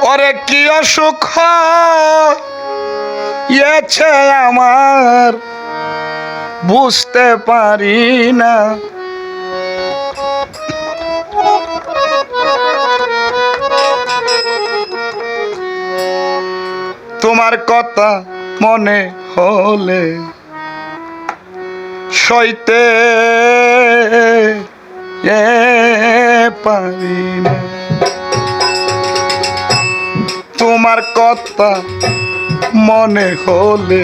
ওরে কি অসুখ হয়েছে আমার বুঝতে পারি না, তোমার কথা মনে হলে সইতে পারি না, তোমার কথা মনে হলে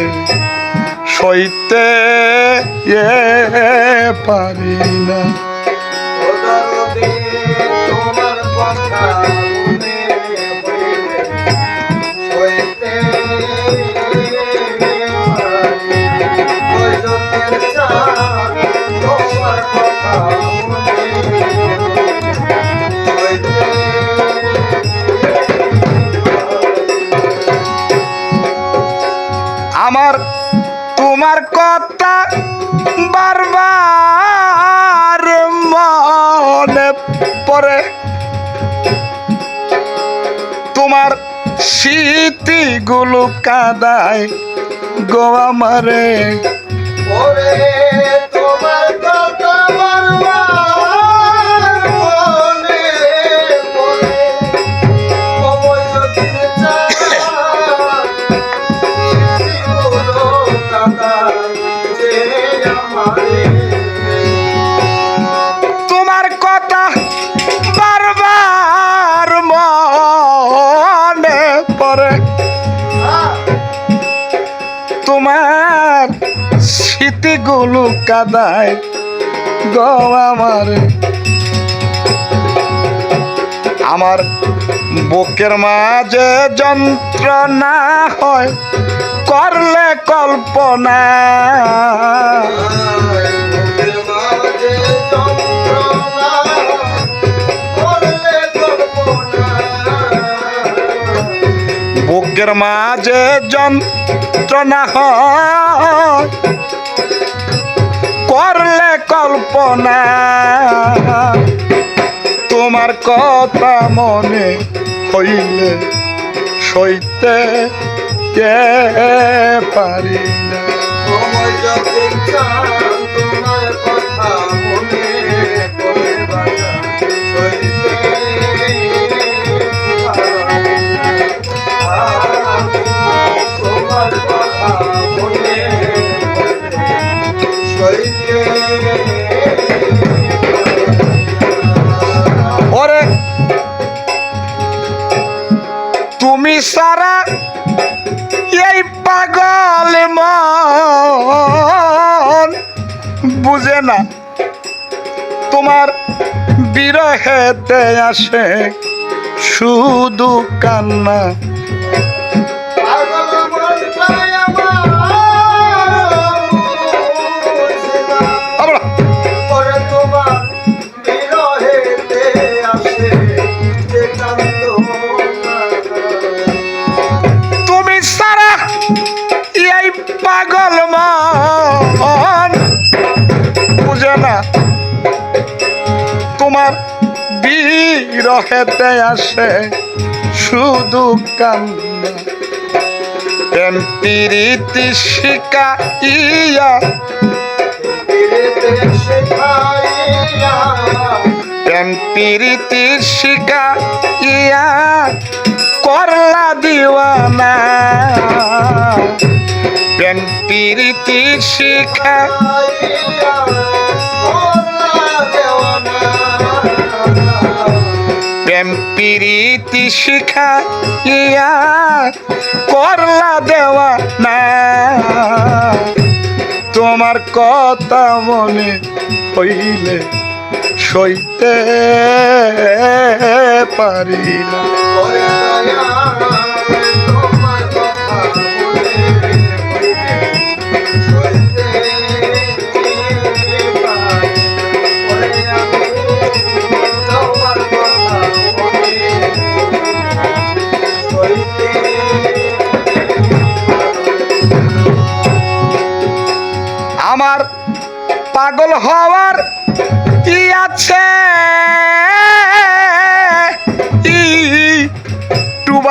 সইতে পারি না। তোমার কথা মনে হইলে সইতে তোমার কথা আমার তোমার কথা বারবার মনে পড়ে, তোমার স্মৃতিগুলো কাঁদায় গো আমারে। তোমার কথা বারবার মনে পড়ে, তোমার কথা বারবার মনে পড়ে, তোমার স্মৃতিগুলো কাঁদায় গো আমারে। আমার বুকের মাঝে যন্ত্রণা হয় করলে কল্পনা, বুকের মাঝে যন্ত্রণা হয় করলে কল্পনা, তোমার কথা মনে হইলে সইতে পারি না। তোমার কথা মনে পড়ে বাজা সইতে তোমার কথা মনে সইতে। ওরে তুমি সারা এই পাগল মন বুঝে না, তোমার বিরহেতে আসে শুধু কান্না। তুমি সারা এই পাগল মন বুঝে না, তোমার বিরহেতে আসে শুধু কান্না। প্রেম প্রীতি শিখাইয়া প্রেম প্রীতি শিখাইয়া করলা দিওয়ানা, প্রেম প্রীতি শিখাইয়া প্রেম প্রীতি শিখাইয়া করলা দেওয়ানা, তোমার কথা মনে হইলে সইতে পারি না। আমার পাগল হওয়ার কি আছে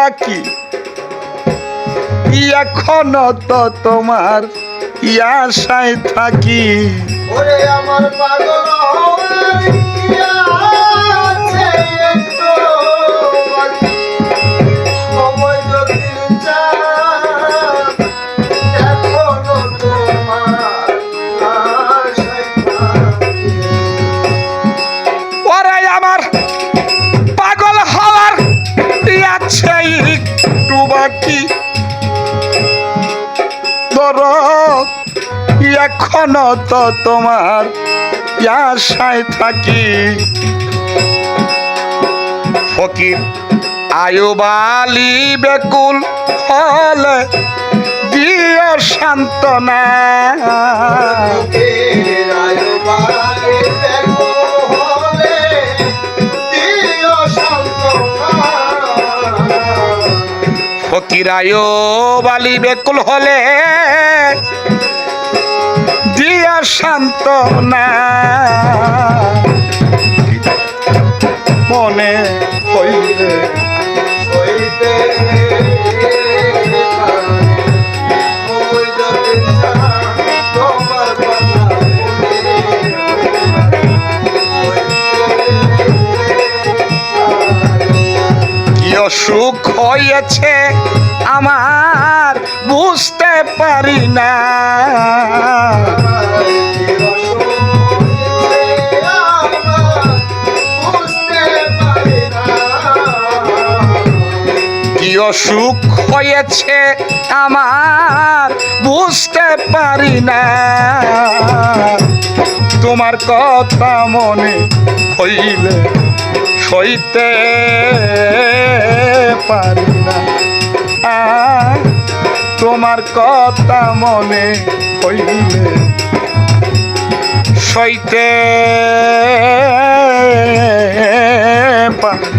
বাকি এখনো তো তোমার আশায় থাকি। ওরে আমার পাগল হওয়ার কি আছে একটু বাকি, সময় যদি চান এখনো তোমার আশায় থাকি। ওরে আমার পাগল হওয়ার আছে একটু বাকি, ধরো এখনো তো তোমার আশায় থাকি। ফকির আয়ুব আলী বেকুল হলে দিও সান্ত্বনা। ফকির আয়ুব আলী বেকুল হলে দিও সান্ত্বনা। ফকির আয়ুব আলী বেকুল হলে দিয়া সান্ত্বনা। মনে হইলে হইতে সময় যদি চান তোমার কথা কি অসুখ হয়েছে আমার বুঝতে পারি না। কি অসুখ হয়েছে আমার বুঝতে পারি না। তোমার কথা মনে হইলে সইতে পারি না। তোমার কথা মনে হইলে সইতে পারি